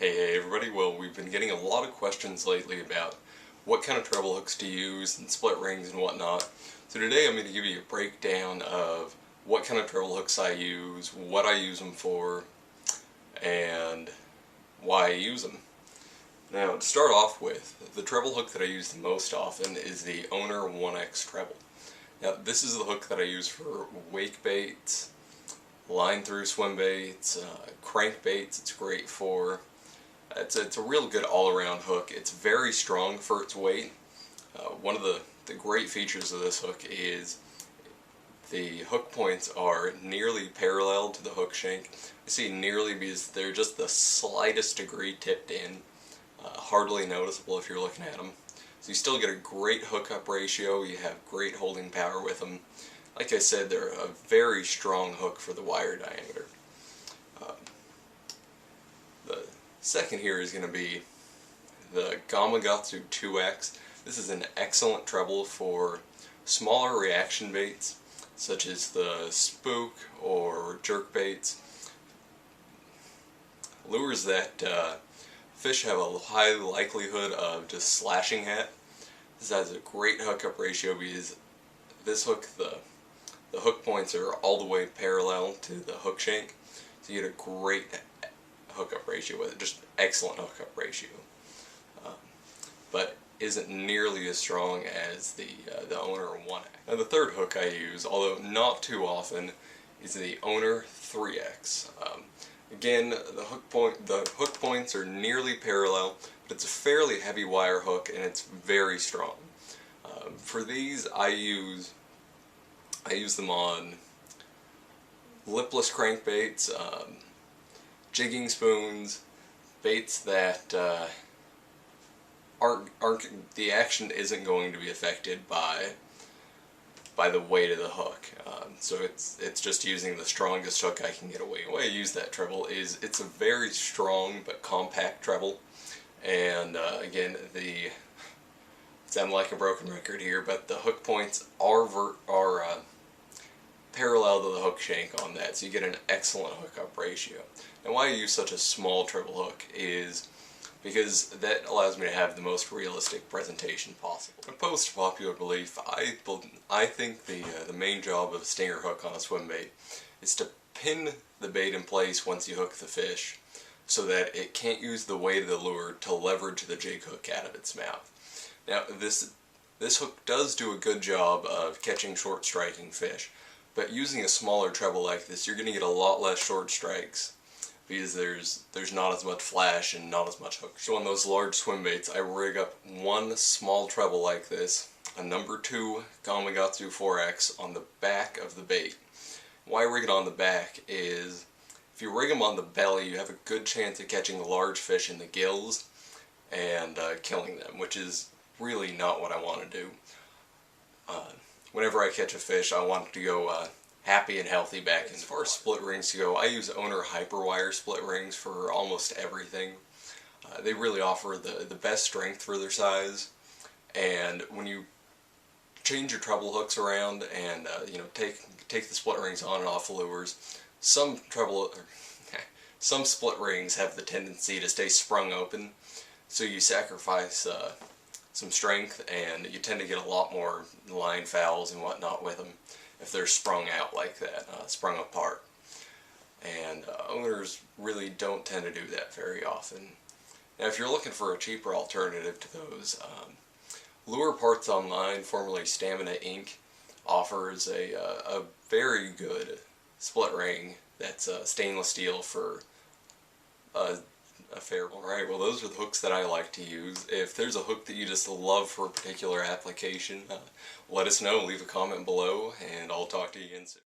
Hey everybody, well we've been getting a lot of questions lately about what kind of treble hooks to use and split rings and whatnot. So today I'm going to give you a breakdown of what kind of treble hooks I use, what I use them for, and why I use them. Now to start off with, the treble hook that I use the most often is the Owner 1X treble. Now this is the hook that I use for wake baits, line through swim baits, crank baits. It's great for. It's a real good all-around hook. It's very strong for its weight. One of the great features of this hook is the hook points are nearly parallel to the hook shank. I say nearly because they're just the slightest degree tipped in, hardly noticeable if you're looking at them. So you still get a great hookup ratio, you have great holding power with them. Like I said, they're a very strong hook for the wire diameter. The second here is going to be the Gamakatsu 2X. This is an excellent treble for smaller reaction baits, such as the spook or jerk baits. Lures that fish have a high likelihood of just slashing at. This has a great hookup ratio because this hook, the hook points are all the way parallel to the hook shank, so you get a great hookup ratio with it, just excellent hookup ratio, but isn't nearly as strong as the Owner 1X. Now the third hook I use, although not too often, is the Owner 3X. Again, the hook points are nearly parallel, but it's a fairly heavy wire hook and it's very strong. For these, I use them on lipless crankbaits, jigging spoons, baits that aren't the action isn't going to be affected by the weight of the hook. So it's just using the strongest hook I can get away. The way I use that treble is it's a very strong but compact treble, and again, sound like a broken record here, but the hook points are parallel to the hook shank on that, so you get an excellent hookup ratio. And why I use such a small treble hook is because that allows me to have the most realistic presentation possible. Opposed to popular belief, I think the main job of a stinger hook on a swim bait is to pin the bait in place once you hook the fish, so that it can't use the weight of the lure to leverage the jig hook out of its mouth. Now this hook does do a good job of catching short striking fish, but using a smaller treble like this, you're going to get a lot less short strikes because there's not as much flash and not as much hook. So on those large swim baits, I rig up one small treble like this, a number 2 Gamakatsu 4X on the back of the bait. Why I rig it on the back is if you rig them on the belly, you have a good chance of catching large fish in the gills and killing them, which is really not what I want to do. Whenever I catch a fish, I want it to go happy and healthy back in. As far as split rings go, I use Owner Hyperwire split rings for almost everything. They really offer the best strength for their size, and when you change your treble hooks around and take the split rings on and off the lures, some split rings have the tendency to stay sprung open, so you sacrifice some strength, and you tend to get a lot more line fouls and whatnot with them if they're sprung out like that, sprung apart. And owners really don't tend to do that very often. Now if you're looking for a cheaper alternative to those, Lure Parts Online, formerly Stamina Inc., offers a very good split ring that's stainless steel for a fair. Alright, well those are the hooks that I like to use. If there's a hook that you just love for a particular application, let us know, leave a comment below, and I'll talk to you again soon.